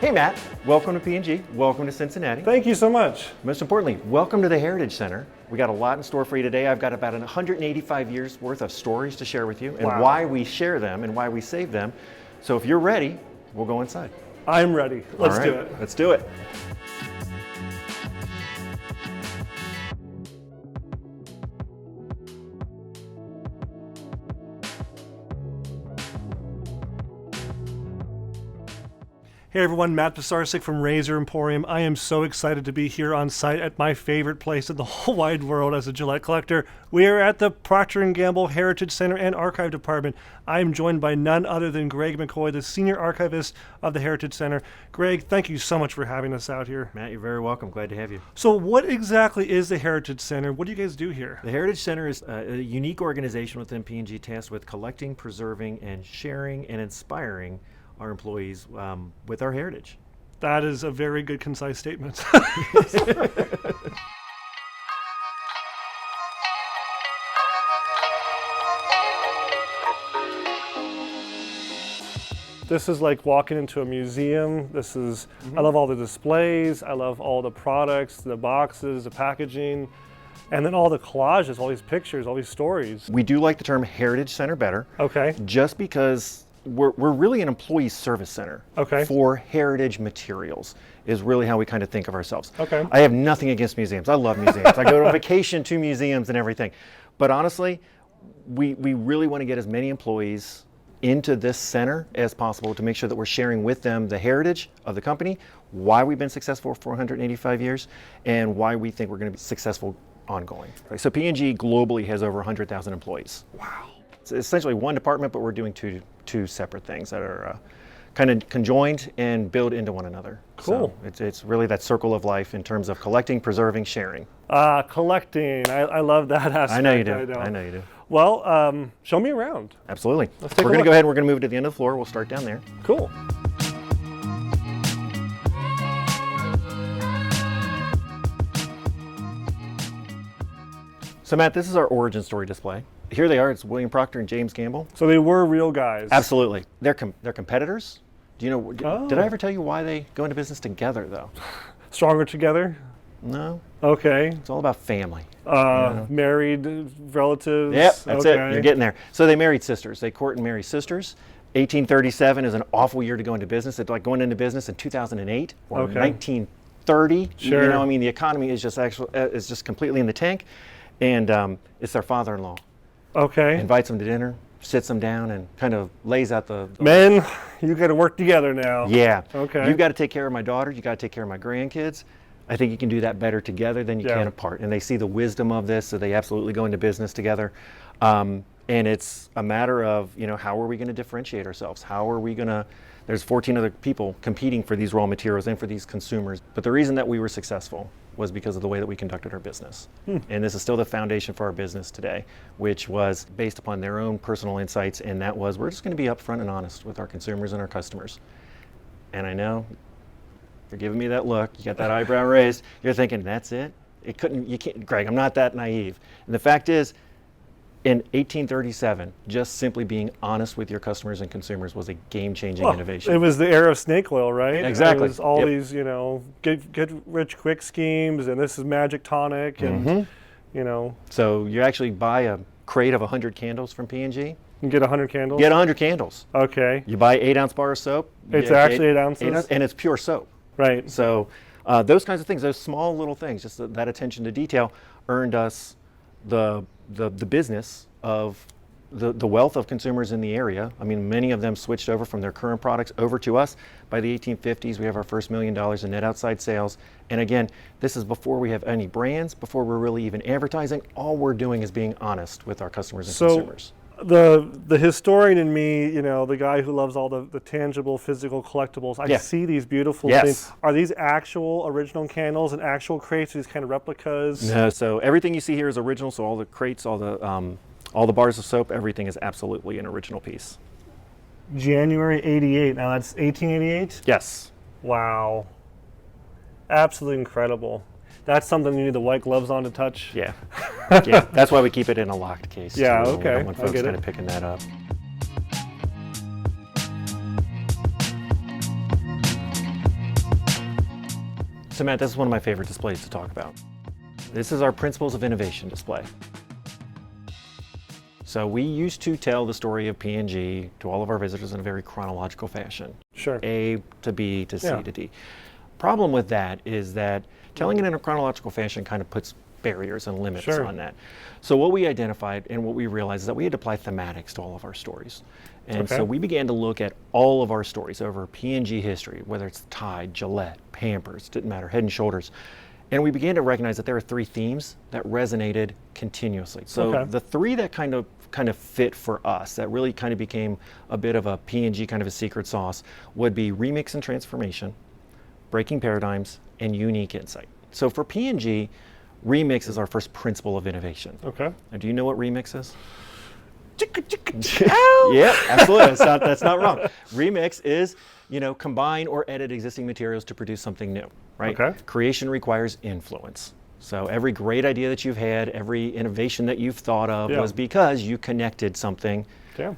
Hey Matt, welcome to P&G, welcome to Cincinnati. Thank you so much. Most importantly, welcome to the Heritage Center. We got a lot in store for you today. I've got about 185 years worth of stories to share with you and why we share them and why we save them. So if you're ready, we'll go inside. I'm ready. Let's do it. Let's do it. Hey everyone, Matt Pisarcik from Razor Emporium. I am so excited to be here on site at my favorite place in the whole wide world as a Gillette collector. We are at the Procter Gamble Heritage Center and Archive Department. I am joined by none other than Greg McCoy, the Senior Archivist of the Heritage Center. Greg, thank you so much for having us out here. Matt, you're very welcome. Glad to have you. So what exactly is the Heritage Center? What do you guys do here? The Heritage Center is a unique organization within P&G tasked with collecting, preserving, and sharing and inspiring our employees with our heritage. That is a very good, concise statement. This is like walking into a museum. This is, I love all the displays. I love all the products, the boxes, the packaging, and then all the collages, all these pictures, all these stories. We do like the term Heritage Center better. Okay. Just because we're really an employee service center for heritage materials is really how we kind of think of ourselves. Okay. I have nothing against museums. I love museums. I go on vacation to museums and everything. But honestly, we really want to get as many employees into this center as possible to make sure that we're sharing with them the heritage of the company, why we've been successful for 485 years, and why we think we're going to be successful ongoing. So P&G globally has over 100,000 employees. Wow. It's essentially one department, but we're doing two separate things that are kind of conjoined and build into one another. Cool. So it's really that circle of life in terms of collecting, preserving, sharing. Collecting. I love that aspect. I know you do. I know you do. Well, show me around. Absolutely. Let's take We're a going to look. go ahead and we're going to move to the end of the floor. We'll start down there. Cool. So Matt, this is our origin story display. Here they are. It's William Procter and James Gamble. So they were real guys. Absolutely. They're competitors. Do you know? Did I ever tell you why they go into business together, though? Stronger together? No. Okay. It's all about family. Married relatives? Yep, that's it. You're getting there. So they married sisters. They court and marry sisters. 1837 is an awful year to go into business. It's like going into business in 2008 or 1930. Sure. You know, I mean, the economy is just completely in the tank. And it's their father-in-law. Okay. Invites them to dinner, sits them down, and kind of lays out the Men, you got to work together now. Yeah. Okay. You've got to take care of my daughter. You got to take care of my grandkids. I think you can do that better together than you can apart. And they see the wisdom of this, so they absolutely go into business together. And it's a matter of, how are we going to differentiate ourselves? How are we going to? There's 14 other people competing for these raw materials and for these consumers. But the reason that we were successful was because of the way that we conducted our business. And this is still the foundation for our business today, which was based upon their own personal insights, and that was we're just going to be upfront and honest with our consumers and our customers. And I know you're giving me that look, you got that eyebrow raised, you're thinking, that's it? You can't, Greg, I'm not that naive. And the fact is, in 1837, just simply being honest with your customers and consumers was a game-changing innovation. It was the era of snake oil, right? Exactly. It was all these, get rich quick schemes, and this is magic tonic, and So you actually buy a crate of 100 candles from P&G. You get 100 candles? Get 100 candles. Okay. You buy 8-ounce bar of soap. It's actually 8 ounces? And it's pure soap. Right. So those kinds of things, those small little things, just that attention to detail earned us the business of the wealth of consumers in the area. I mean, many of them switched over from their current products over to us. By the 1850s, we have our first $1 million in net outside sales. And again, this is before we have any brands, before we're really even advertising. All we're doing is being honest with our customers and consumers. The historian in me, the guy who loves all the tangible, physical collectibles, I see these beautiful things. Are these actual original candles and actual crates, these kind of replicas? No, so everything you see here is original, so all the crates, all the bars of soap, everything is absolutely an original piece. January 88, now that's 1888? Yes. Wow. Absolutely incredible. That's something you need the white gloves on to touch? Yeah. Yeah, that's why we keep it in a locked case. Yeah, too, okay. when folks kind of picking that up. So Matt, this is one of my favorite displays to talk about. This is our Principles of Innovation display. So we used to tell the story of P&G to all of our visitors in a very chronological fashion. Sure. A to B to C Yeah. to D. Problem with that is that telling it in a chronological fashion kind of puts barriers and limits Sure. on that. So what we identified and what we realized is that we had to apply thematics to all of our stories. And Okay. so we began to look at all of our stories over P&G history, whether it's Tide, Gillette, Pampers, didn't matter, Head and Shoulders. And we began to recognize that there are three themes that resonated continuously. So Okay. the three that kind of fit for us, that really kind of became a bit of a P&G kind of a secret sauce, would be remix and transformation, breaking paradigms, and unique insight. So for P&G, remix is our first principle of innovation. Okay. Now, do you know what remix is? Ow! Yeah, absolutely. That's not wrong. Remix is, combine or edit existing materials to produce something new, right? Okay. Creation requires influence. So every great idea that you've had, every innovation that you've thought of Yeah. was because you connected something Yeah.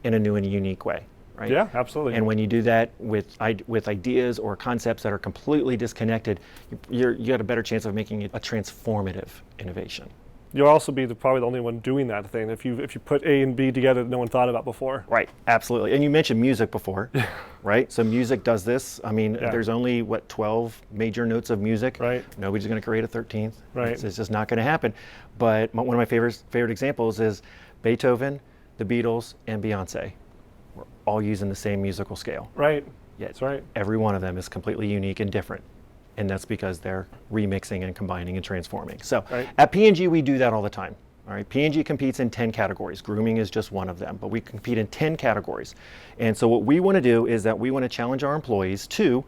in a new and unique way, right? Yeah, absolutely. And when you do that with ideas or concepts that are completely disconnected, you got a better chance of making it a transformative innovation. You'll also be probably the only one doing that thing if you put A and B together that no one thought about before. Right, absolutely. And you mentioned music before, right? So music does this. I mean, Yeah. there's only, 12 major notes of music. Right. Nobody's going to create a 13th. Right. It's just not going to happen. But one of my favorite examples is Beethoven, the Beatles, and Beyonce. We're all using the same musical scale. Right. Yet That's right. every one of them is completely unique and different. And that's because they're remixing and combining and transforming. So Right. at P&G, we do that all the time. All right, P&G competes in 10 categories. Grooming is just one of them, but we compete in 10 categories. And so what we want to do is that we want to challenge our employees to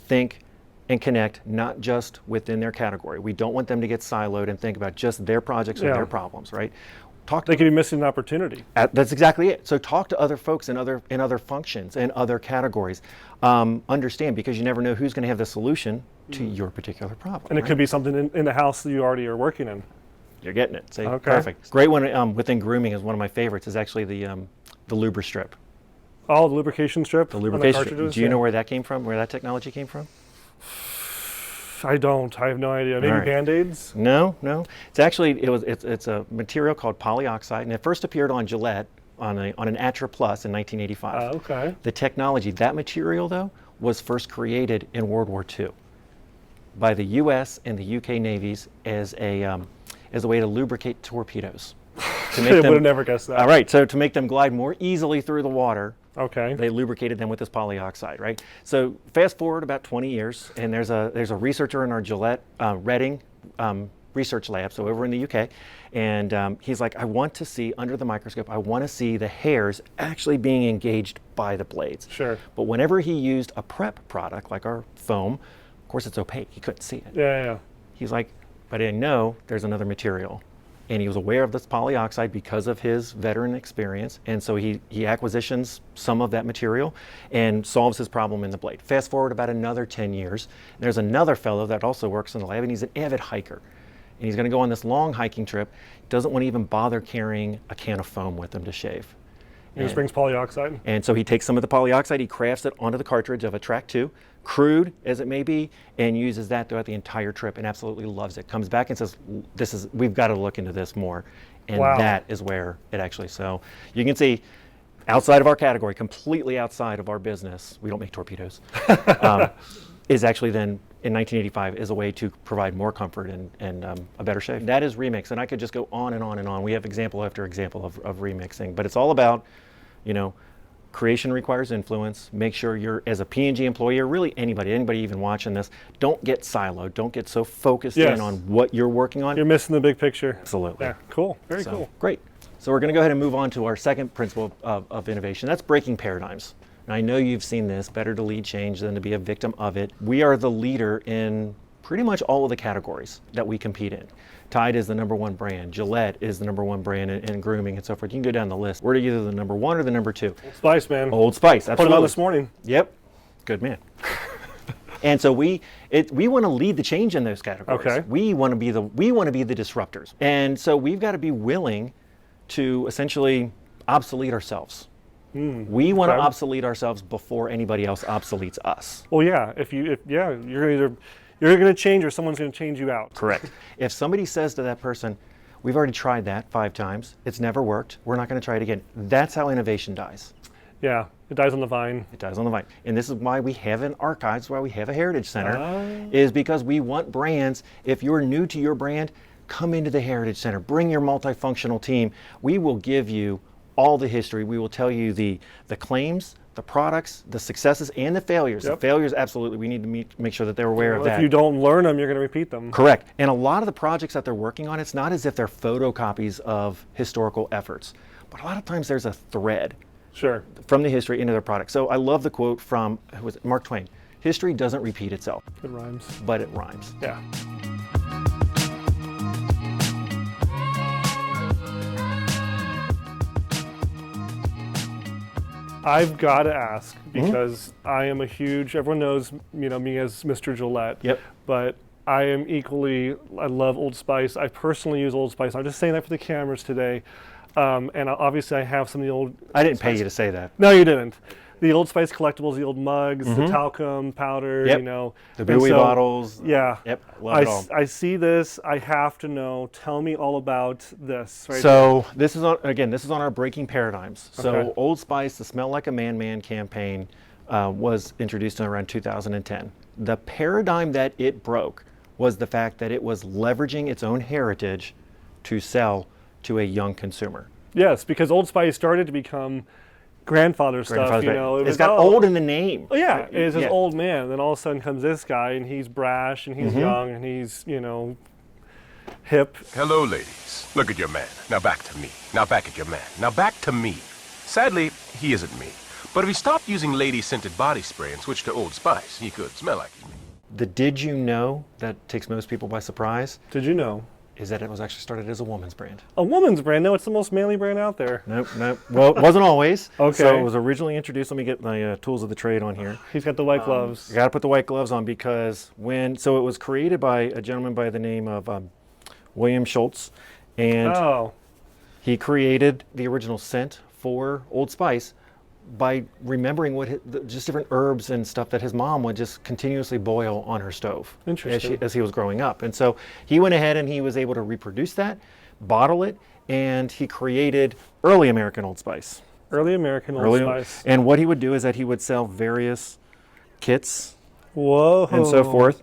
think and connect not just within their category. We don't want them to get siloed and think about just their projects or Yeah. their problems, right? Talk They to could be missing an opportunity. That's exactly it. So talk to other folks in other functions and other categories. Understand, because you never know who's going to have the solution to your particular problem. And it right? could be something in the house that you already are working in. You're getting it. See, Okay. perfect. Great one within grooming is one of my favorites. Is actually the Lubristrip. Oh, the lubrication strip? The on lubrication. cartridges? Do you Yeah. know where that came from? Where that technology came from? I don't. I have no idea. Maybe All right. Band-Aids? No. It's actually it's a material called polyoxide, and it first appeared on Gillette on an Atra Plus in 1985. Okay. The technology, that material though, was first created in World War II by the U.S. and the U.K. navies as a way to lubricate torpedoes. To I would have never guessed that. All right, so to make them glide more easily through the water, Okay. they lubricated them with this polyoxide, right? So fast forward about 20 years, and there's a researcher in our Gillette Reading research lab, so over in the UK, and he's like, I want to see under the microscope, I want to see the hairs actually being engaged by the blades. Sure. But whenever he used a prep product like our foam, of course it's opaque, he couldn't see it. Yeah. He's like, but I didn't know there's another material. And he was aware of this polyoxide because of his veteran experience. And so he acquisitions some of that material and solves his problem in the blade. Fast forward about another 10 years. There's another fellow that also works in the lab, and he's an avid hiker. And he's going to go on this long hiking trip. Doesn't want to even bother carrying a can of foam with him to shave. He just brings polyoxide. And so he takes some of the polyoxide, he crafts it onto the cartridge of a Track 2, crude as it may be, and uses that throughout the entire trip and absolutely loves it. Comes back and says, we've got to look into this more. And Wow. that is where it actually, so you can see outside of our category, completely outside of our business, we don't make torpedoes, is actually then in 1985 is a way to provide more comfort and a better shave. That is remix, and I could just go on and on and on. We have example after example of remixing, but it's all about, creation requires influence. Make sure you're, as a P&G employee, or really anybody even watching this, don't get siloed. Don't get so focused Yes. in on what you're working on. You're missing the big picture. Absolutely. Yeah, cool. Very So, cool. Great. So we're going to go ahead and move on to our second principle of innovation. That's breaking paradigms. And I know you've seen this, better to lead change than to be a victim of it. We are the leader in pretty much all of the categories that we compete in. Tide is the #1 brand. Gillette is the #1 brand in grooming and so forth. You can go down the list. We're either the #1 or the #2. Old Spice, man. Old Spice, absolutely. Put it on this morning. Yep. Good man. And so we want to lead the change in those categories. Okay. We want to be the disruptors. And so we've got to be willing to essentially obsolete ourselves. We want to okay. obsolete ourselves before anybody else obsoletes us. Well, yeah. You're either You're going to change, or someone's going to change you out. Correct. If somebody says to that person, we've already tried that 5 times, it's never worked, we're not going to try it again. That's how innovation dies. Yeah, it dies on the vine. It dies on the vine. And this is why we have an archives, why we have a heritage center, is because we want brands. If you're new to your brand, come into the heritage center, bring your multifunctional team. We will give you all the history. We will tell you the claims, the products, the successes, and the failures. Yep. The failures, absolutely, we need to make sure that they're aware of that. If you don't learn them, you're going to repeat them. Correct. And a lot of the projects that they're working on, it's not as if they're photocopies of historical efforts, but a lot of times there's a thread Sure. from the history into their product. So I love the quote from, who was it? Mark Twain. History doesn't repeat itself, It rhymes. but it rhymes. Yeah. I've got to ask, because I am a huge, everyone knows, me as Mr. Gillette. Yep. But I am equally, I love Old Spice. I personally use Old Spice. I'm just saying that for the cameras today. And obviously I have some of the old... I didn't pay you to say that. No, you didn't. The Old Spice collectibles, the old mugs, the talcum powder, Yep. The The buoy bottles. Yeah. Yep, love it all. I see this. I have to know. Tell me all about this. Right So this is on our breaking paradigms. So Okay. Old Spice, the Smell Like a Man campaign was introduced in around 2010. The paradigm that it broke was the fact that it was leveraging its own heritage to sell to a young consumer. Yes, because Old Spice started to become grandfather stuff. It's got old in the name. Oh yeah, it's this Yeah. old man. Then all of a sudden comes this guy, and he's brash, and he's young, and he's hip. Hello, ladies. Look at your man. Now back to me. Now back at your man. Now back to me. Sadly, he isn't me. But if he stopped using lady-scented body spray and switched to Old Spice, he could smell like me. The did you know that takes most people by surprise Did you know? is that it was actually started as a woman's brand. A woman's brand? No, it's the most manly brand out there. Nope. Well, it wasn't always. Okay. So it was originally introduced. Let me get my tools of the trade on here. He's got the white gloves. You got to put the white gloves on because so it was created by a gentleman by the name of William Schultz, and Oh, he created the original scent for Old Spice by remembering just different herbs and stuff that his mom would just continuously boil on her stove Interesting. as he was growing up. And so he went ahead and he was able to reproduce that, bottle it, and he created early American Old Spice. early American Old Spice. And what he would do is that he would sell various kits Whoa. and so forth,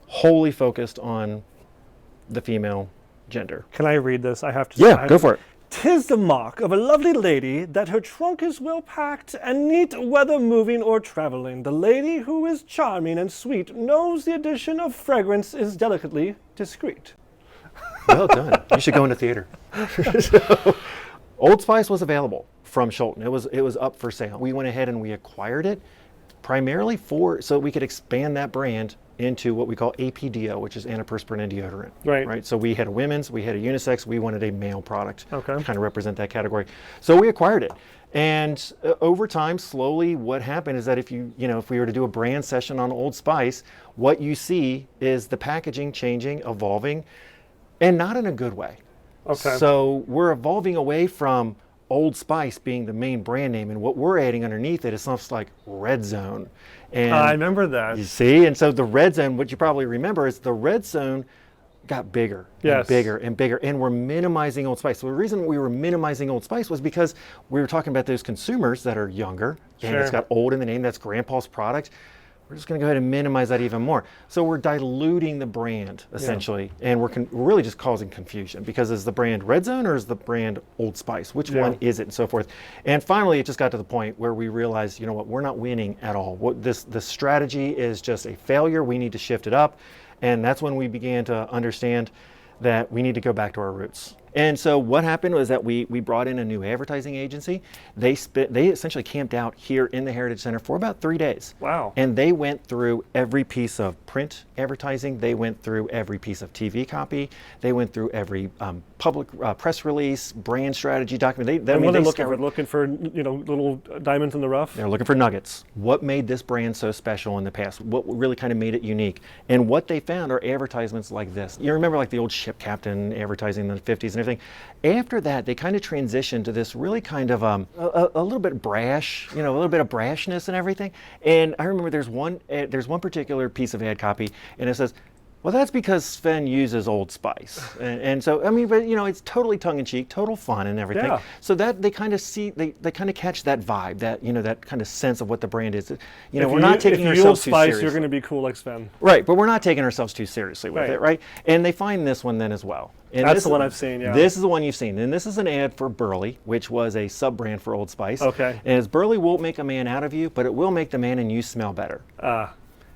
wholly focused on the female gender. Can I read this? I have to. Yeah, go for it. 'Tis the mark of a lovely lady that her trunk is well packed and neat, whether moving or traveling. The lady who is charming and sweet knows the addition of fragrance is delicately discreet. Well done. You should go into theater. So, Old Spice was available from Schulten. It was up for sale. We went ahead and we acquired it primarily so we could expand that brand into what we call APDO, which is antiperspirant and deodorant. Right. So we had a women's, we had a unisex, we wanted a male product Okay. to kind of represent that category. So we acquired it. And over time, slowly, what happened is that if we were to do a brand session on Old Spice, what you see is the packaging changing, evolving, and not in a good way. Okay. So we're evolving away from Old Spice being the main brand name, and what we're adding underneath it is something like Red Zone. And I remember that. you see, and so the Red Zone, what you probably remember is the Red Zone got bigger Yes. and bigger and bigger, and we're minimizing Old Spice. So the reason we were minimizing Old Spice was because we were talking about those consumers that are younger, and it's Sure. got old in the name, that's grandpa's product. We're just going to go ahead and minimize that even more. So we're diluting the brand, essentially, and we're really just causing confusion, because is the brand Red Zone or is the brand Old Spice? Which one is it, and so forth. And finally, it just got to the point where we realized, you know what, we're not winning at all. The strategy is just a failure. We need to shift it up. And that's when we began to understand that we need to go back to our roots. And so what happened was that we brought in a new advertising agency. They essentially camped out here in the Heritage Center for about 3 days. Wow. And they went through every piece of print advertising. They went through every piece of TV copy. They went through every public press release, brand strategy document. And what are they looking for? Looking for, little diamonds in the rough? They're looking for nuggets. What made this brand so special in the past? What really kind of made it unique? And what they found are advertisements like this. You remember like the old ship captain advertising in the 50s and everything. After that, they kind of transitioned to this really kind of a little bit brash, a little bit of brashness and everything. And I remember there's one particular piece of ad copy, and it says, well, that's because Sven uses Old Spice. And so, I mean, but it's totally tongue-in-cheek, total fun and everything. Yeah. So that they kind of see, they kind of catch that vibe, that, that kind of sense of what the brand is. We're not taking ourselves too seriously. If you use Old Spice, you're going to be cool like Sven. Right, but we're not taking ourselves too seriously with it, right? And they find this one then as well. And that's the one I've seen, yeah. This is the one you've seen. And this is an ad for Burley, which was a sub-brand for Old Spice. Okay. And it's Burley won't make a man out of you, but it will make the man in you smell better.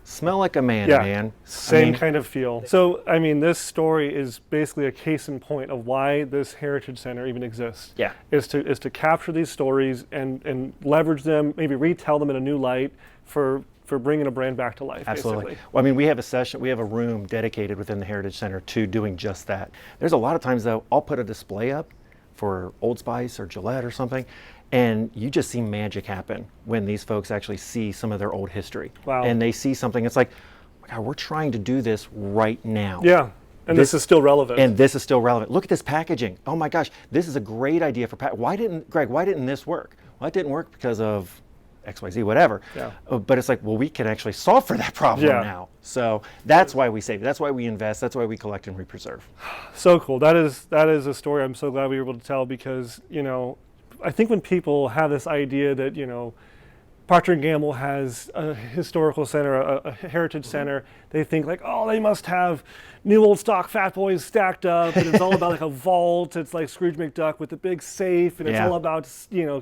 Smell like a man, man. Same kind of feel. So, I mean, this story is basically a case in point of why this Heritage Center even exists. Yeah. Is to capture these stories and leverage them, maybe retell them in a new light for bringing a brand back to life. Absolutely. Basically. Well, I mean, we have a room dedicated within the Heritage Center to doing just that. There's a lot of times, though, I'll put a display up for Old Spice or Gillette or something, and you just see magic happen when these folks actually see some of their old history. Wow. And they see something, it's like, God, we're trying to do this right now. Yeah, and this is still relevant. And this is still relevant. Look at this packaging. Oh my gosh, this is a great idea for why didn't this work? Well, it didn't work because of XYZ, whatever. Yeah. But it's like, well, we can actually solve for that problem now. So that's why we save. That's why we invest. That's why we collect and we preserve. So cool. That is a story I'm so glad we were able to tell, because, I think when people have this idea that, Procter Gamble has a historical center, a heritage center, they think like, oh, they must have new old stock Fat Boys stacked up, and it's all about like a vault. It's like Scrooge McDuck with a big safe, and it's all about,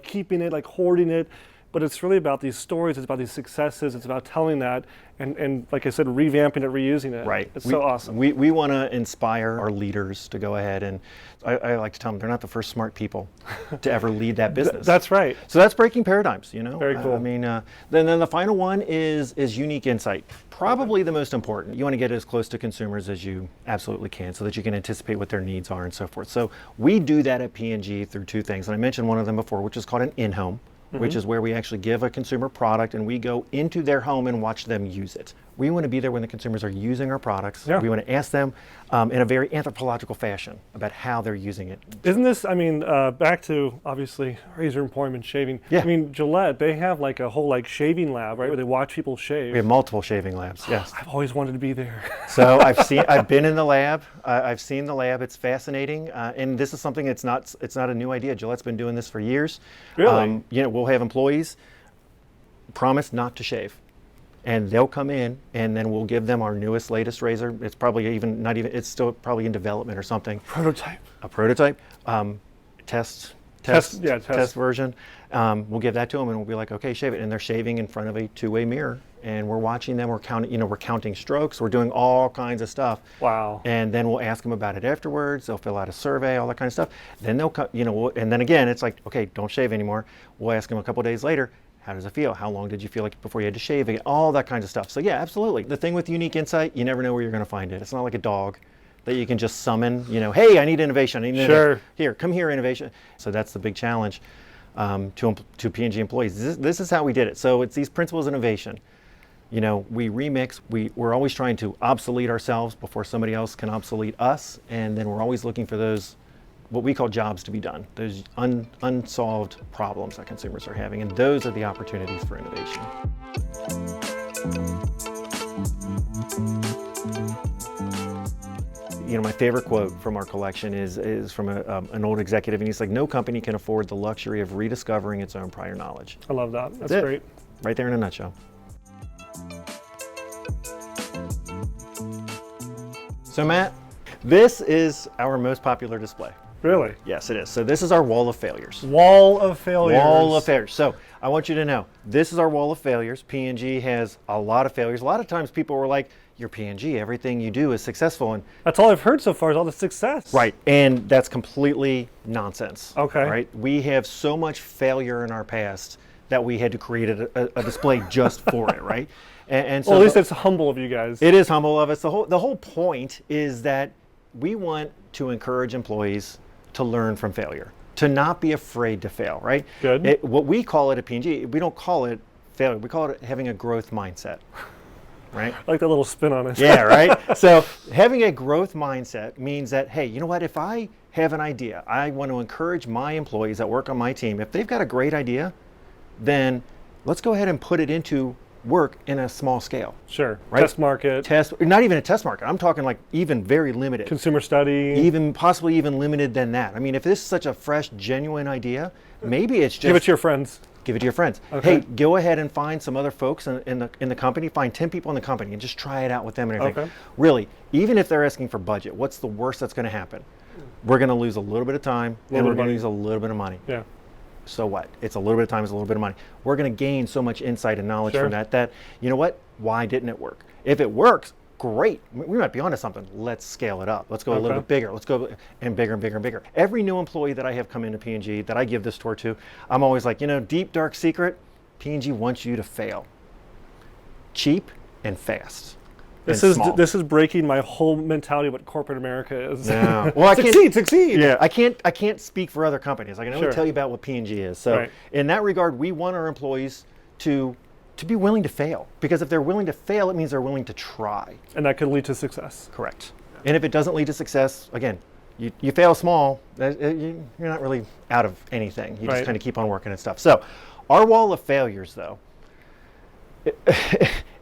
keeping it, like hoarding it. But it's really about these stories, it's about these successes, it's about telling that, and like I said, revamping it, reusing it. Right. It's so awesome. We want to inspire our leaders to go ahead, and I like to tell them they're not the first smart people to ever lead that business. That's right. So that's breaking paradigms, Very cool. I mean, then the final one is unique insight. Probably the most important. You want to get as close to consumers as you absolutely can so that you can anticipate what their needs are and so forth. So we do that at P&G through two things, and I mentioned one of them before, which is called an in-home. Which is where we actually give a consumer product and we go into their home and watch them use it. We want to be there when the consumers are using our products. Yeah. We want to ask them in a very anthropological fashion about how they're using it. Isn't this, back to, obviously, razor employment, shaving. Yeah. I mean, Gillette, they have like a whole shaving lab, right, where they watch people shave. We have multiple shaving labs, yes. I've always wanted to be there. So I've been in the lab. I've seen the lab. It's fascinating. And this is something it's not a new idea. Gillette's been doing this for years. Really? We'll have employees promise not to shave. And they'll come in, and then we'll give them our newest, latest razor. It's probably it's still probably in development or something. Prototype. A prototype. Test version. We'll give that to them, and we'll be like, okay, shave it. And they're shaving in front of a two-way mirror, and we're watching them. We're counting strokes. We're doing all kinds of stuff. Wow. And then we'll ask them about it afterwards. They'll fill out a survey, all that kind of stuff. Then they'll come, and then again, it's like, okay, don't shave anymore. We'll ask them a couple days later. How does it feel? How long did you feel like before you had to shave? All that kinds of stuff. So yeah, absolutely. The thing with unique insight, you never know where you're going to find it. It's not like a dog that you can just summon, hey, I need innovation. Sure. Here, come here, innovation. So that's the big challenge to P&G employees. This is how we did it. So it's these principles of innovation. We remix. We're always trying to obsolete ourselves before somebody else can obsolete us. And then we're always looking for those what we call jobs to be done, those unsolved problems that consumers are having, and those are the opportunities for innovation. My favorite quote from our collection is from an old executive, and he's like, no company can afford the luxury of rediscovering its own prior knowledge. I love that. That's great. Right there in a nutshell. So Matt, this is our most popular display. Really? Yes, it is. So this is our wall of failures. Wall of failures. Wall of failures. So I want you to know, this is our wall of failures. P&G has a lot of failures. A lot of times people were like, you're P&G, everything you do is successful. And that's all I've heard so far is all the success. Right, and that's completely nonsense. Okay. Right? We have so much failure in our past that we had to create a display just for it, right? And so well, at least it's humble of you guys. It is humble of us. The whole point is that we want to encourage employees to learn from failure, to not be afraid to fail, right? Good. What we call it at P&G, we don't call it failure. We call it having a growth mindset, right? I like that little spin on it. Yeah, right? So having a growth mindset means that, hey, you know what? If I have an idea, I want to encourage my employees that work on my team. If they've got a great idea, then let's go ahead and put it into work in a small scale. Sure. Right? Test market. Not even a test market. I'm talking like even very limited. Consumer study. Even possibly even limited than that. I mean, if this is such a fresh, genuine idea, maybe it's just Give it to your friends. Give it to your friends. Okay. Hey, go ahead and find some other folks in the company. Find 10 people in the company and just try it out with them and everything. Okay. Really, even if they're asking for budget, what's the worst that's going to happen? We're going to lose a little bit of time and we're going to use a little bit of money. Yeah. So what? It's a little bit of time, it's a little bit of money. We're going to gain so much insight and knowledge from that, you know what? Why didn't it work? If it works, great. We might be onto something. Let's scale it up. Let's go a little bit bigger. Let's go and bigger and bigger and bigger. Every new employee that I have come into P&G that I give this tour to, I'm always like, deep, dark secret, P&G wants you to fail. Cheap and fast. This is breaking my whole mentality of what corporate America is. Yeah. Well, succeed. Yeah, I can't speak for other companies. I can only tell you about what P&G is. So in that regard, we want our employees to be willing to fail, because if they're willing to fail, it means they're willing to try. And that could lead to success. Correct. And if it doesn't lead to success, again, you fail small, you're not really out of anything. You just kind of keep on working and stuff. So our wall of failures, though,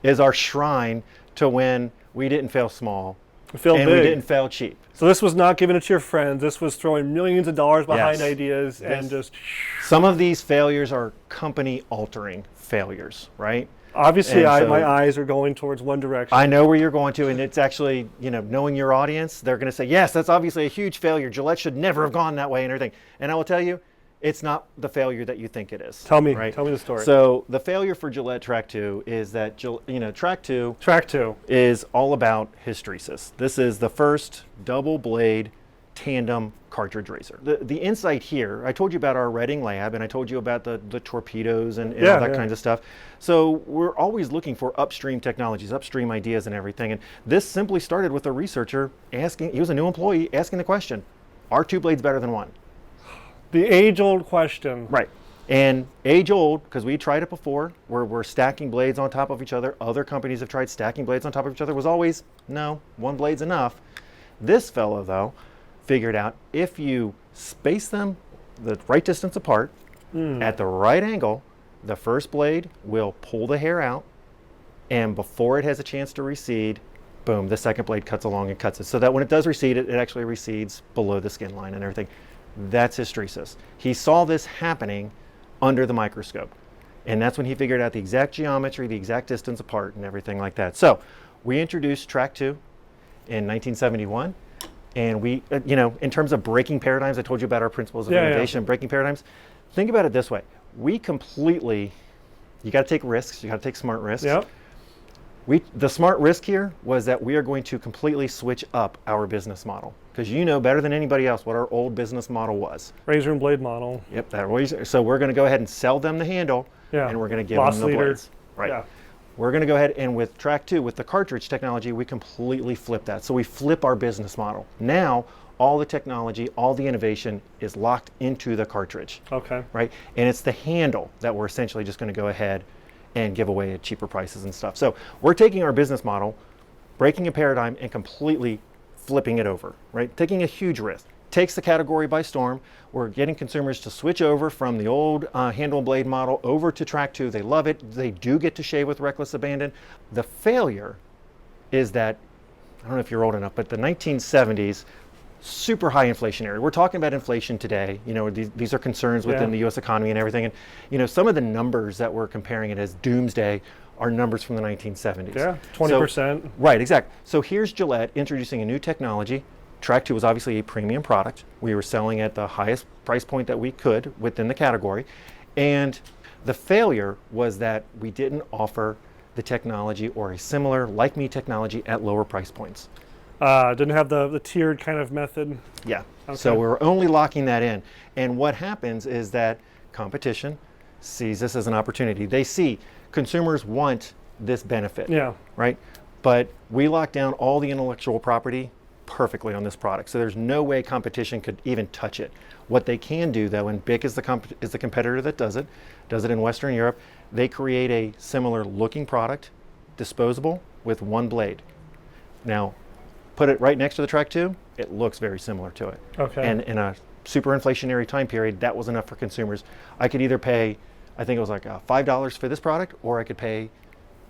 is our shrine to when we didn't fail small and big. We didn't fail cheap. So this was not giving it to your friends. This was throwing millions of dollars behind ideas and just... Some of these failures are company-altering failures, right? Obviously, my eyes are going towards one direction. I know where you're going to, and it's actually, knowing your audience, they're going to say, yes, that's obviously a huge failure. Gillette should never have gone that way and everything. And I will tell you, it's not the failure that you think it is. Tell me, right? Tell me the story. So the failure for Gillette Track 2 is that, Track 2 is all about hysteresis. This is the first double blade tandem cartridge razor. The insight here, I told you about our Reading lab, and I told you about the torpedoes and all that kinds of stuff. So we're always looking for upstream technologies, upstream ideas and everything. And this simply started with a researcher he was a new employee, asking the question, are two blades better than one? The age-old question. Right. And age-old, because we tried it before, where we're stacking blades on top of each other. Other companies have tried stacking blades on top of each other. Was always, no, one blade's enough. This fellow, though, figured out if you space them the right distance apart, at the right angle, the first blade will pull the hair out, and before it has a chance to recede, boom, the second blade cuts along and cuts it. So that when it does recede, it actually recedes below the skin line and everything. That's hysteresis. He saw this happening under the microscope. And that's when he figured out the exact geometry, the exact distance apart, and everything like that. So we introduced Track 2 in 1971. And we, in terms of breaking paradigms, I told you about our principles of innovation and breaking paradigms. Think about it this way. We completely, you got to take risks. You got to take smart risks. Yep. The smart risk here was that we are going to completely switch up our business model, because you know better than anybody else what our old business model was. Razor and blade model. Yep. So we're going to go ahead and sell them the handle, and we're going to give them the blades. Right. Yeah. We're going to go ahead and with Track 2, with the cartridge technology, we completely flip that. So we flip our business model. Now, all the technology, all the innovation is locked into the cartridge. Okay. Right? And it's the handle that we're essentially just going to go ahead and give away at cheaper prices and stuff. So we're taking our business model, breaking a paradigm, and completely flipping it over, right? Taking a huge risk. Takes the category by storm. We're getting consumers to switch over from the old handle and blade model over to Track 2. They love it. They do get to shave with reckless abandon. The failure is that, I don't know if you're old enough, but the 1970s, super high inflationary. We're talking about inflation today. These are concerns within the U.S. economy and everything. And some of the numbers that we're comparing it as doomsday are numbers from the 1970s. Yeah, 20%. So, right, exactly. So here's Gillette introducing a new technology. Track 2 was obviously a premium product. We were selling at the highest price point that we could within the category. And the failure was that we didn't offer the technology or a similar like-me technology at lower price points. Didn't have the tiered kind of method. Yeah. Okay. So we're only locking that in. And what happens is that competition sees this as an opportunity. They see consumers want this benefit. Yeah. Right? But we lock down all the intellectual property perfectly on this product. So there's no way competition could even touch it. What they can do though, and Bic is the competitor that does it in Western Europe, they create a similar looking product, disposable, with one blade. Now, put it right next to the Track 2, it looks very similar to it. Okay. And in a super inflationary time period, that was enough for consumers. I could either pay, I think it was like $5 for this product, or I could pay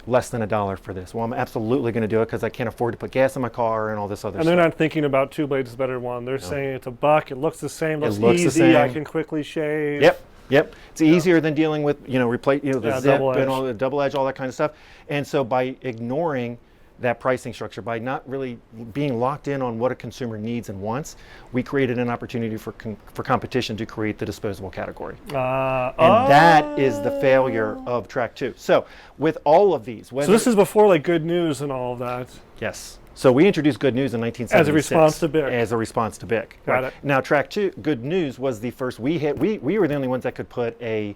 less than $1 for this. Well, I'm absolutely going to do it because I can't afford to put gas in my car and all this other stuff. And they're not thinking about two blades is better than one. They're saying it's $1. It looks the same. Looks looks the easy. same. I can quickly shave. Yep. It's easier than dealing with, the zip double and all edge. the double edge, all that kind of stuff. And so by ignoring that pricing structure, by not really being locked in on what a consumer needs and wants, we created an opportunity for competition to create the disposable category. And that is the failure of Track 2. So with all of these, So this is before like Good News and all of that. Yes. So we introduced Good News in 1976. As a response to Bic. As a response to Bic. Got it. Now Track 2, Good News was the first we were the only ones that could put a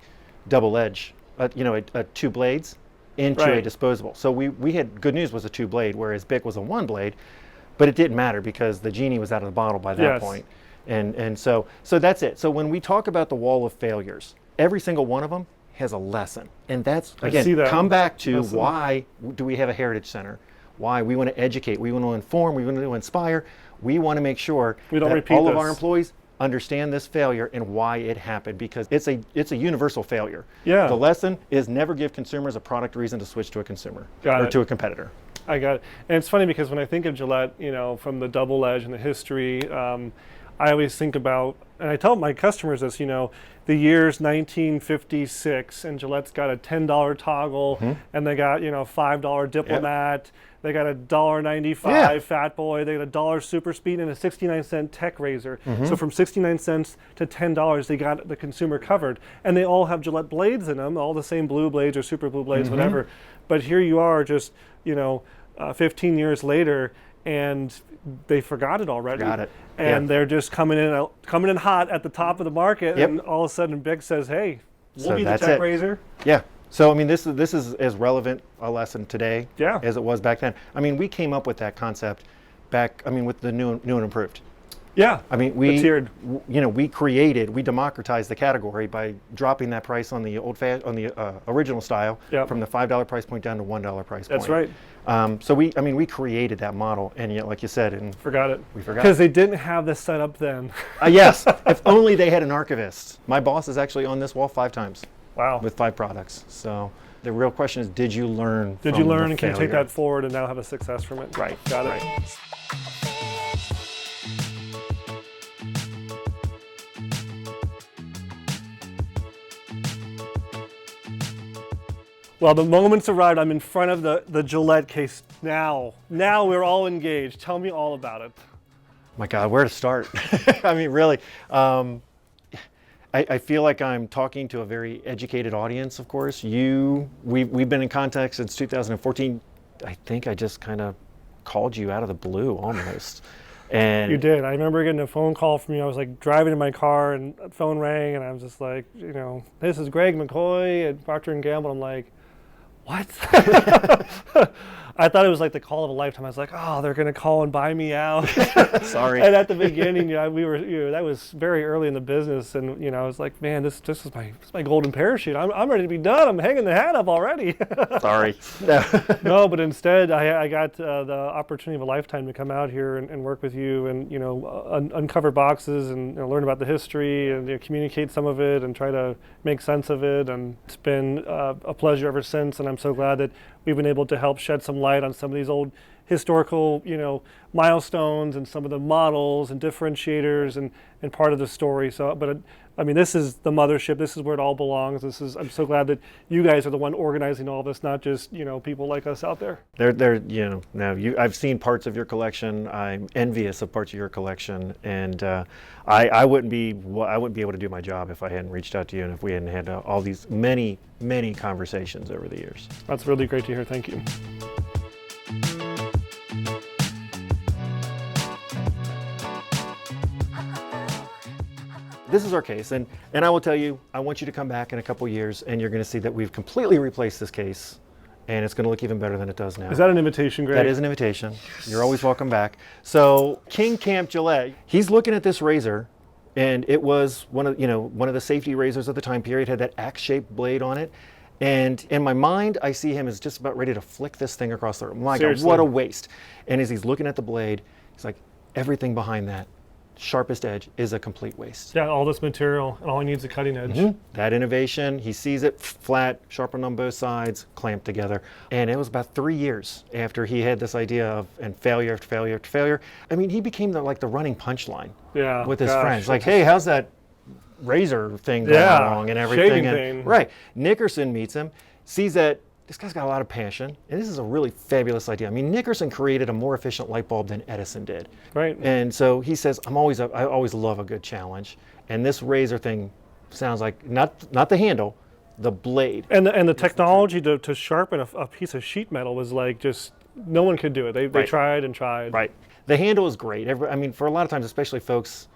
double edge, two blades into a disposable. So we had Good News was a 2-blade, whereas Bic was a 1-blade, but it didn't matter because the genie was out of the bottle by that point. And so that's it. So when we talk about the wall of failures, every single one of them has a lesson. And that's, again, come back to why do we have a Heritage Center? Why we want to educate, we want to inform, we want to inspire. We want to make sure that all of our employees understand this failure and why it happened, because it's a universal failure. Yeah. The lesson is never give consumers a product reason to switch to a consumer to a competitor. I got it. And it's funny because when I think of Gillette, from the double edge and the history, I always think about, and I tell my customers this, the year's 1956, and Gillette's got a $10 toggle, and they got, $5 Diplomat, they got a $1.95 Fat Boy, they got a $1 Super Speed, and a 69-cent Tech Razor. So from 69 cents to $10, they got the consumer covered. And they all have Gillette blades in them, all the same blue blades or super blue blades, whatever. But here you are just, 15 years later, and they forgot it already. And they're just coming in hot at the top of the market, and all of a sudden Bic says, "Hey, we'll be the Tech Razor." Yeah. So I mean, this is as relevant a lesson today as it was back then. I mean, we came up with that concept back. I mean, with the new and improved. Yeah. I mean, we democratized the category by dropping that price on the original style from the $5 price point down to $1 price point. That's right. So we created that model, and yet, like you said, and we forgot because they didn't have this set up then. Yes, if only they had an archivist. My boss is actually on this wall 5 times. Wow. With 5 products. So the real question is, did you learn? Did you learn, and can you take that forward and now have a success from it? Right. Got it. Right. Well, the moment's arrived. I'm in front of the Gillette case now. Now we're all engaged. Tell me all about it. My God, where to start? I mean, really, I feel like I'm talking to a very educated audience, of course. We've been in contact since 2014. I think I just kind of called you out of the blue almost. And you did. I remember getting a phone call from you. I was like driving in my car and the phone rang and I was just like, this is Greg McCoy at Procter Gamble. I'm like, what? I thought it was like the call of a lifetime. I was like, oh, they're going to call and buy me out. Sorry. And at the beginning, we were, that was very early in the business. And, I was like, man, this is my golden parachute. I'm ready to be done. I'm hanging the hat up already. Sorry. No, but instead I got the opportunity of a lifetime to come out here and work with you and, uncover boxes and learn about the history and communicate some of it and try to make sense of it. And it's been a pleasure ever since. And I'm so glad that we've been able to help shed some light on some of these old historical, milestones and some of the models and differentiators and part of the story. So, but I mean, this is the mothership. This is where it all belongs. I'm so glad that you guys are the one organizing all this, not just, people like us out there. I've seen parts of your collection. I'm envious of parts of your collection, and I wouldn't be able to do my job if I hadn't reached out to you and if we hadn't had all these many conversations over the years. That's really great to hear. Thank you. This is our case, and I will tell you, I want you to come back in a couple years and you're going to see that we've completely replaced this case and it's going to look even better than it does now. Is that an invitation, Greg? That is an invitation. You're always welcome back. So King Camp Gillette, he's looking at this razor, and it was one of the safety razors of the time period, had that axe-shaped blade on it. And in my mind, I see him as just about ready to flick this thing across the room. My God, what a waste. And as he's looking at the blade, he's like, everything behind that sharpest edge is a complete waste. Yeah, all this material, and all he needs is a cutting edge. Mm-hmm. That innovation, he sees it flat, sharpened on both sides, clamped together. And it was about 3 years after he had this idea of, and failure after failure after failure. I mean, he became the running punchline with his friends. Like, hey, how's that razor thing going along and everything? Shaving right. Nickerson meets him, sees that this guy's got a lot of passion, and this is a really fabulous idea. I mean, Nickerson created a more efficient light bulb than Edison did. Right. And so he says, I always love a good challenge. And this razor thing sounds like, not the handle, the blade. And the technology to sharpen a piece of sheet metal was like just, no one could do it. They tried and tried. Right. The handle is great. I mean, for a lot of times, especially folks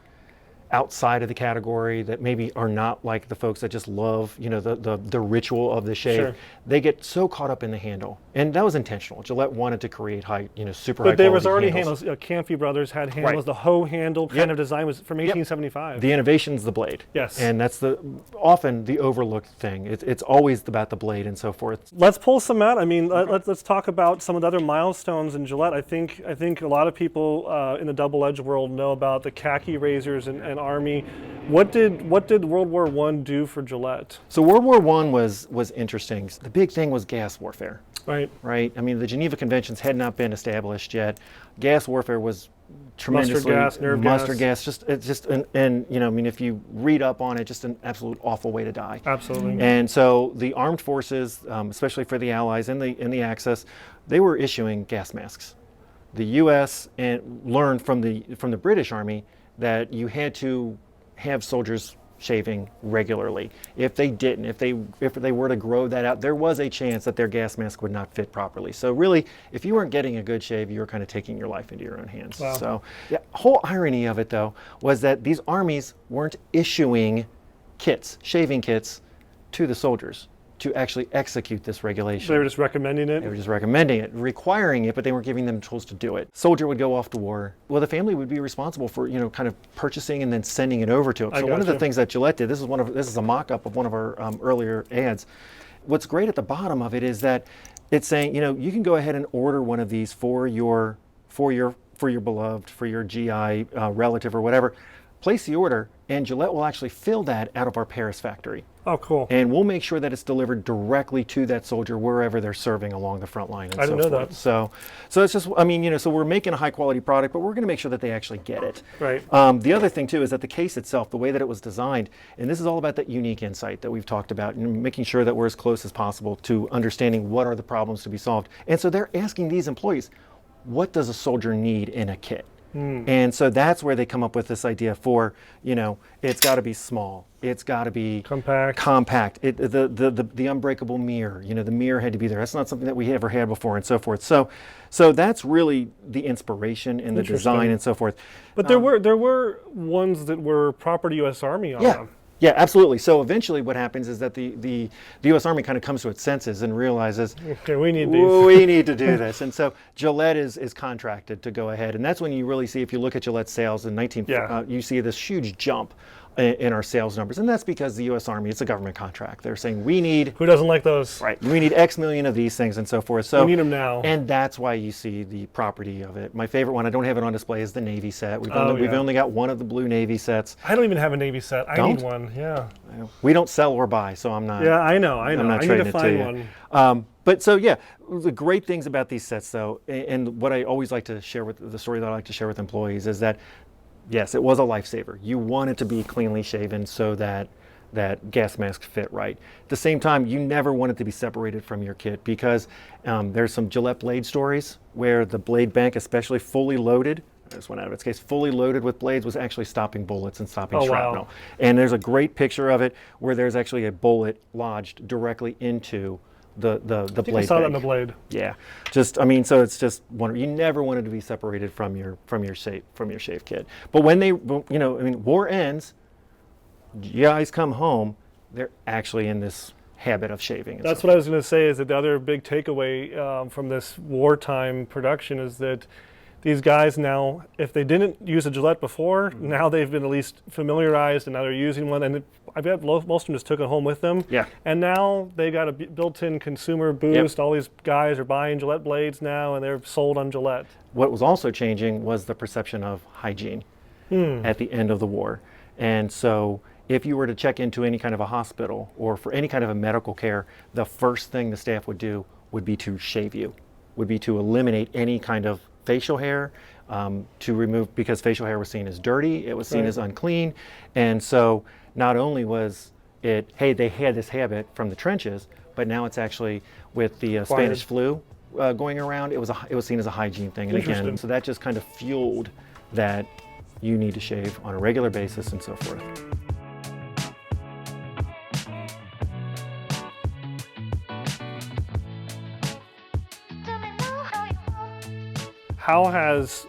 outside of the category that maybe are not like the folks that just love, the ritual of the shave. Sure. They get so caught up in the handle, and that was intentional. Gillette wanted to create super high quality. But there was already handles. Camphy Brothers had handles. Right. The hoe handle kind of design was from 1875. The innovation's the blade. Yes. And that's often the overlooked thing. It's always about the blade and so forth. Let's pull some out. I mean, let's talk about some of the other milestones in Gillette. I think a lot of people in the double-edged world know about the khaki razors and Army. What did World War I do for Gillette? So World War I was interesting. The big thing was gas warfare. Right. Right. I mean, the Geneva Conventions had not been established yet. Gas warfare was tremendously mustard gas, and I mean, if you read up on it, just an absolute awful way to die. Absolutely. And so the armed forces, especially for the Allies in the Axis, they were issuing gas masks. The U.S. learned from the British Army that you had to have soldiers shaving regularly. If they didn't, if they were to grow that out, there was a chance that their gas mask would not fit properly. So really, if you weren't getting a good shave, you were kind of taking your life into your own hands. Wow. So the whole irony of it, though, was that these armies weren't issuing shaving kits, to the soldiers to actually execute this regulation. They were just recommending it? They were just recommending it, requiring it, but they weren't giving them tools to do it. Soldier would go off to war. Well, the family would be responsible for, kind of purchasing and then sending it over to them. So one of the things that Gillette did, this is a mock-up of one of our earlier ads. What's great at the bottom of it is that it's saying, you can go ahead and order one of these for your beloved, for your GI relative or whatever. Place the order, and Gillette will actually fill that out of our Paris factory. Oh, cool. And we'll make sure that it's delivered directly to that soldier wherever they're serving along the front line and I didn't know that. So it's just, so we're making a high quality product, but we're going to make sure that they actually get it. Right. The other thing too is that the case itself, the way that it was designed, and this is all about that unique insight that we've talked about and making sure that we're as close as possible to understanding what are the problems to be solved. And so they're asking these employees, what does a soldier need in a kit? And so that's where they come up with this idea for, it's got to be small. It's got to be compact. The unbreakable mirror, the mirror had to be there. That's not something that we ever had before and so forth. So that's really the inspiration in the design and so forth. But there were ones that were proper U.S. Army on them. Yeah, absolutely. So eventually what happens is that the U.S. Army kind of comes to its senses and realizes, okay, we need these. We need to do this. And so Gillette is contracted to go ahead. And that's when you really see, if you look at Gillette's sales in you see this huge jump in our sales numbers. And that's because the U.S. Army, it's a government contract. They're saying we need... Who doesn't like those? Right. We need X million of these things and so forth. So we need them now. And that's why you see the property of it. My favorite one, I don't have it on display, is the Navy set. We've only got one of the blue Navy sets. I don't even have a Navy set. I need one, yeah. We don't sell or buy, so I'm not... Yeah, I know. I'm not I trading need to it find one. But so, yeah, the great things about these sets, though, and what I always like to share with, the story that I like to share with employees is that, yes, it was a lifesaver. You want it to be cleanly shaven so that gas mask fit right. At the same time, you never want it to be separated from your kit because there's some Gillette blade stories where the blade bank, especially fully loaded, this one out of its case, fully loaded with blades, was actually stopping bullets and stopping shrapnel. Wow. And there's a great picture of it where there's actually a bullet lodged directly into the blade. I saw that in bank. the blade. Yeah, so it's just wonderful. You never wanted to be separated from your shave kit. But when war ends, GIs come home, they're actually in this habit of shaving. And That's so what I was going to say, is that the other big takeaway from this wartime production is that these guys now, if they didn't use a Gillette before, now they've been at least familiarized, and now they're using one. And I bet most of them just took it home with them. Yeah. And now they got a built-in consumer boost. All these guys are buying Gillette blades now, and they're sold on Gillette. What was also changing was the perception of hygiene at the end of the war. And so if you were to check into any kind of a hospital or for any kind of a medical care, the first thing the staff would do would be to shave you, would be to eliminate any kind of facial hair, to remove, because facial hair was seen as dirty, it was seen as unclean. And so not only was it, hey, they had this habit from the trenches, but now it's actually with the Spanish flu going around, it was seen as a hygiene thing. And again, so that just kind of fueled that you need to shave on a regular basis and so forth. How has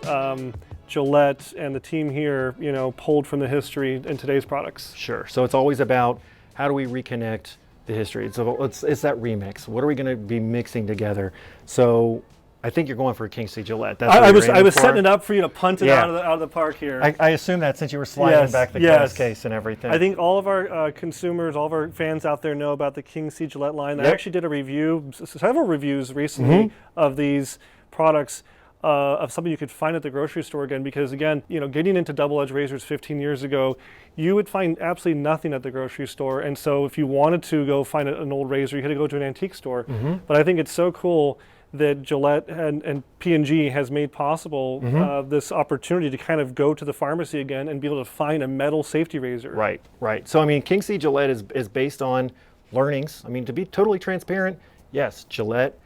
Gillette and the team here, pulled from the history in today's products? Sure. So it's always about how do we reconnect the history. So it's that remix. What are we going to be mixing together? So I think you're going for a King C. Gillette. That's I was setting it up for you to punt it out of the park here. I assume that since you were sliding back the glass case and everything. I think all of our consumers, all of our fans out there know about the King C. Gillette line. I actually did a review, several reviews recently of these products. Of something you could find at the grocery store again, because again, getting into double-edged razors 15 years ago, you would find absolutely nothing at the grocery store. And so if you wanted to go find an old razor, you had to go to an antique store. But I think it's so cool that Gillette and P&G has made possible this opportunity to kind of go to the pharmacy again and be able to find a metal safety razor. Right. So I mean, King C. Gillette is based on learnings. I mean, to be totally transparent, yes, Gillette,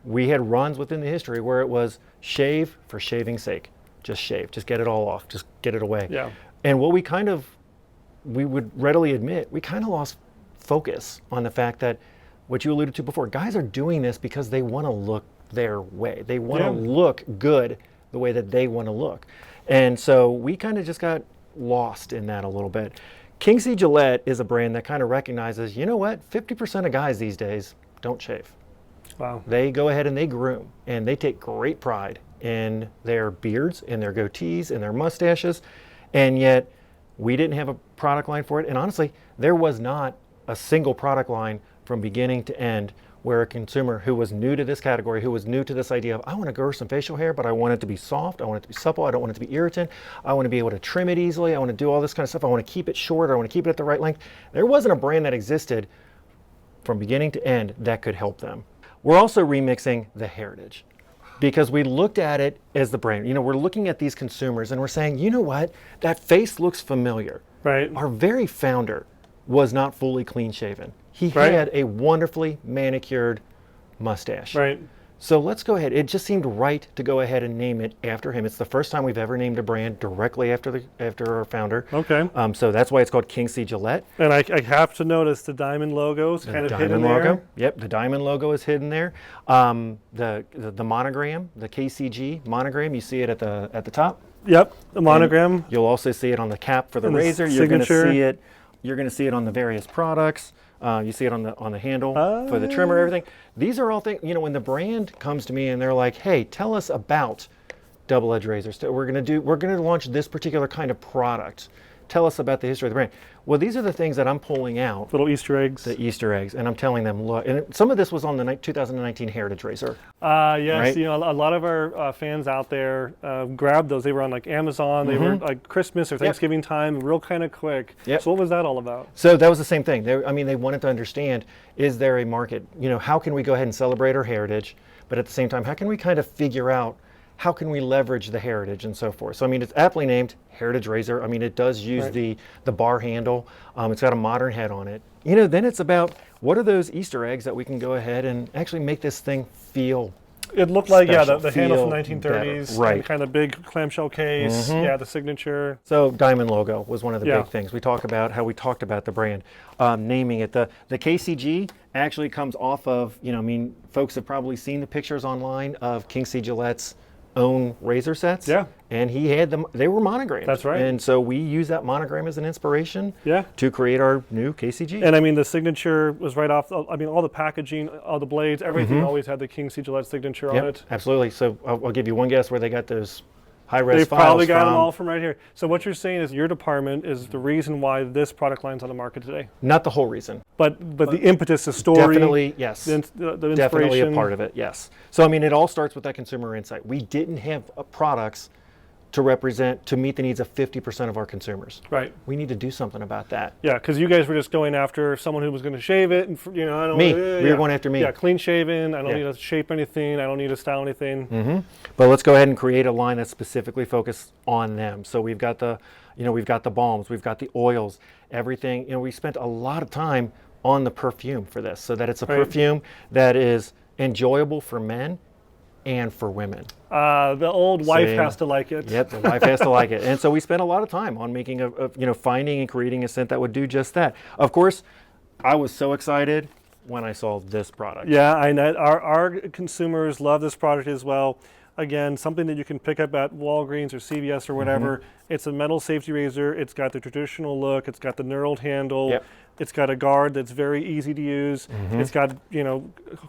we had runs within the history where it was shave for shaving's sake. Just shave, just get it all off, just get it away. Yeah. And what we would readily admit, we kind of lost focus on the fact that what you alluded to before, guys are doing this because they want to look their way. They want to look good the way that they want to look. And so we kind of just got lost in that a little bit. King C. Gillette is a brand that kind of recognizes, you know what, 50% of guys these days don't shave. Wow. They go ahead and they groom, and they take great pride in their beards, in their goatees, in their mustaches, and yet we didn't have a product line for it. And honestly, there was not a single product line from beginning to end where a consumer who was new to this category, who was new to this idea of, I want to grow some facial hair, but I want it to be soft, I want it to be supple, I don't want it to be irritant, I want to be able to trim it easily, I want to do all this kind of stuff, I want to keep it short, I want to keep it at the right length. There wasn't a brand that existed from beginning to end that could help them. We're also remixing the heritage because we looked at it as the brand. We're looking at these consumers and we're saying, you know what? That face looks familiar. Right. Our very founder was not fully clean shaven. He had a wonderfully manicured mustache. Right. So let's go ahead. It just seemed right to go ahead and name it after him. It's the first time we've ever named a brand directly after our founder. Okay. So that's why it's called King C. Gillette. And I have to notice the diamond logo is kind of hidden there. Yep, the diamond logo is hidden there. The monogram, the KCG monogram, you see it at the top. Yep, the monogram. And you'll also see it on the cap for the and razor. The You're going to signature. see it. You're going to see it on the various products. You see it on the handle for the trimmer, everything. These are all things, when the brand comes to me and they're like, hey, tell us about double-edged razors. We're going to launch this particular kind of product. Tell us about the history of the brand. Well, these are the things that I'm pulling out. Little Easter eggs. The Easter eggs. And I'm telling them, look, and some of this was on the 2019 Heritage Razor. Yes, right? a lot of our fans out there grabbed those. They were on like Amazon. They were like Christmas or Thanksgiving time, real kind of quick. Yep. So what was that all about? So that was the same thing. They wanted to understand, is there a market? How can we go ahead and celebrate our heritage, but at the same time, how can we kind of figure out how can we leverage the heritage and so forth? So it's aptly named Heritage Razor. It does use the bar handle. It's got a modern head on it. Then it's about what are those Easter eggs that we can go ahead and actually make this thing feel. It looked like special, the handle from feel 1930s, better. Right? And kind of big clamshell case. Yeah, the signature. So diamond logo was one of the big things. We talked about how we talked about the brand, naming it. The KCG actually comes off of folks have probably seen the pictures online of King C. Gillette's own razor sets. Yeah. And he had them, they were monogrammed. That's right. And so we use that monogram as an inspiration to create our new KCG. And I mean, the signature was right off, I mean, all the packaging, all the blades, everything always had the King C. Gillette signature on it. Absolutely. So I'll give you one guess where they got those high-res They files probably got from. them all from right here. So what you're saying is your department is the reason why this product line's on the market today. Not the whole reason. But the impetus, the story. Definitely, yes. The inspiration. Definitely a part of it, yes. So, I mean, it all starts with that consumer insight. We didn't have products to meet the needs of 50% of our consumers. Right. We need to do something about that. Yeah, because you guys were just going after someone who was going to shave it, and I don't. We were going after me. Yeah, clean shaven. I don't need to shape anything. I don't need to style anything. But let's go ahead and create a line that's specifically focused on them. So we've got the balms, we've got the oils, everything. We spent a lot of time on the perfume for this, so that it's a perfume that is enjoyable for men and for women. The old wife has to like it. Yep, the wife has to like it. And so we spent a lot of time on making finding and creating a scent that would do just that. Of course, I was so excited when I saw this product. Yeah, I know. Our consumers love this product as well. Again, something that you can pick up at Walgreens or CVS or whatever. It's a metal safety razor. It's got the traditional look. It's got the knurled handle. Yep. It's got a guard that's very easy to use. It's got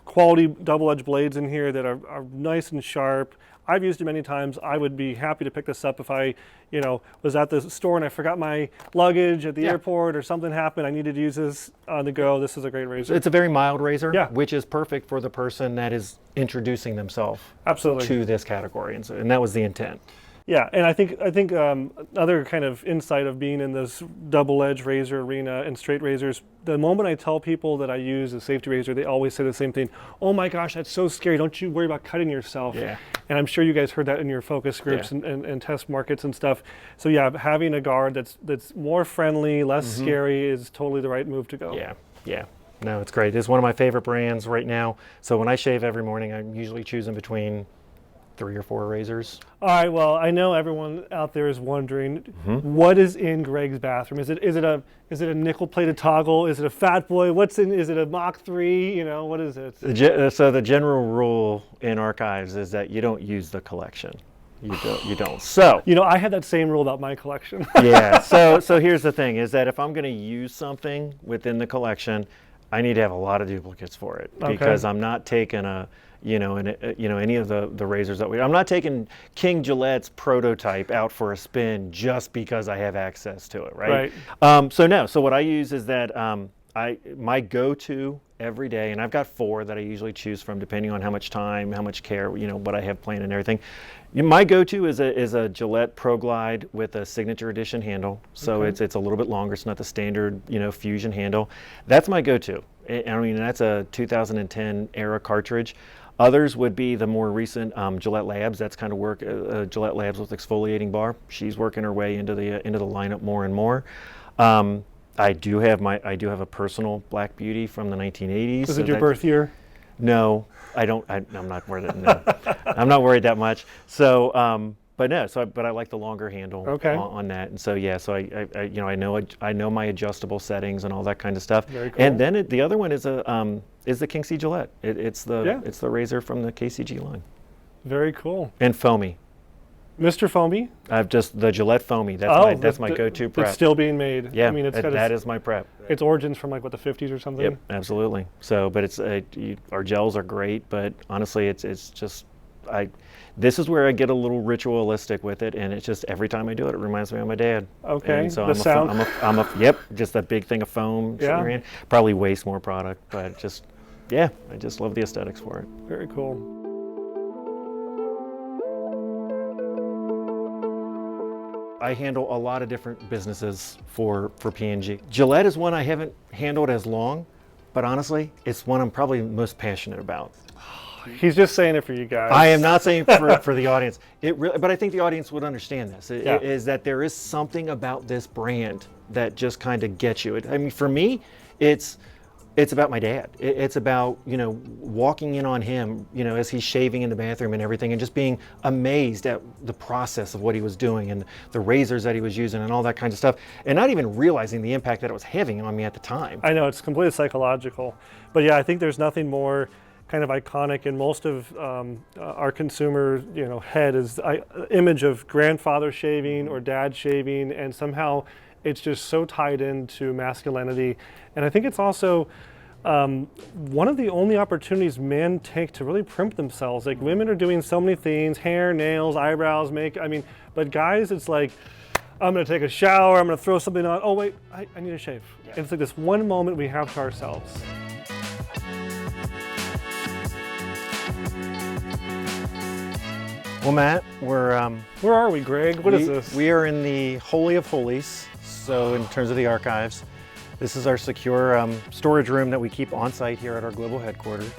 quality double-edged blades in here that are nice and sharp. I've used it many times. I would be happy to pick this up if I, was at the store and I forgot my luggage at the airport or something happened. I needed to use this on the go. This is a great razor. It's a very mild razor, which is perfect for the person that is introducing themselves to this category, and that was the intent. Yeah, and I think another kind of insight of being in this double-edged razor arena and straight razors, the moment I tell people that I use a safety razor, they always say the same thing. Oh my gosh, that's so scary. Don't you worry about cutting yourself. Yeah. And I'm sure you guys heard that in your focus groups and test markets and stuff. So yeah, having a guard that's more friendly, less scary is totally the right move to go. Yeah. No, it's great. It's one of my favorite brands right now. So when I shave every morning, I'm usually choosing between 3 or 4 razors. All right. Well, I know everyone out there is wondering what is in Greg's bathroom. Is it a nickel-plated toggle? Is it a Fat Boy? What's in? Is it a Mach 3? What is it? So the general rule in archives is that you don't use the collection. You don't. So I had that same rule about my collection. yeah. So here's the thing: is that if I'm going to use something within the collection, I need to have a lot of duplicates for it because I'm not taking any of the razors that I'm not taking King Gillette's prototype out for a spin just because I have access to it, right? So what I use is that my go-to every day, and I've got 4 that I usually choose from depending on how much time, how much care, what I have planned and everything. My go-to is a Gillette Pro Glide with a signature edition handle. So it's a little bit longer. It's not the standard Fusion handle. That's my go-to. I mean, that's a 2010 era cartridge. Others would be the more recent Gillette Labs. That's kind of work. Gillette Labs with exfoliating bar. She's working her way into the lineup more and more. I do have a personal Black Beauty from the 1980s. Is it your birth year? No, I don't. I'm not worried. No, I'm not worried that much. So, but no. But I like the longer handle on that. And so yeah. So I know my adjustable settings and all that kind of stuff. Very cool. And then the other one is the King C. Gillette. It's the razor from the KCG line. Very cool. And foamy. Mr. Foamy? I've just the Gillette Foamy. That's my go-to prep. It's still being made. Yeah, I mean, that is my prep. Its origins from the 50s or something. Yep, absolutely. So, but it's our gels are great, but honestly, it's just this is where I get a little ritualistic with it, and it's just every time I do it, it reminds me of my dad. Okay. And so the sound. just a big thing of foam. Yeah. Sitting in. Probably waste more product, but I just love the aesthetics for it. Very cool. I handle a lot of different businesses for P&G. Gillette is one I haven't handled as long, but honestly, it's one I'm probably most passionate about. He's just saying it for you guys. I am not saying for the audience. But I think the audience would understand this. Is that there is something about this brand that just kind of gets you. I mean, for me, it's about my dad. It's about, walking in on him, as he's shaving in the bathroom and everything, and just being amazed at the process of what he was doing and the razors that he was using and all that kind of stuff, and not even realizing the impact that it was having on me at the time. I know, it's completely psychological. But yeah, I think there's nothing more kind of iconic in most of our consumer, head is image of grandfather shaving or dad shaving, and somehow it's just so tied into masculinity. And I think it's also one of the only opportunities men take to really primp themselves. Like, women are doing so many things, hair, nails, eyebrows, makeup, but guys, it's like, I'm gonna take a shower, I'm gonna throw something on, oh wait, I need a shave. Yeah. It's like this one moment we have to ourselves. Well, Matt, where are we, Greg? What is this? We are in the Holy of Holies. So in terms of the archives, this is our secure storage room that we keep on site here at our global headquarters.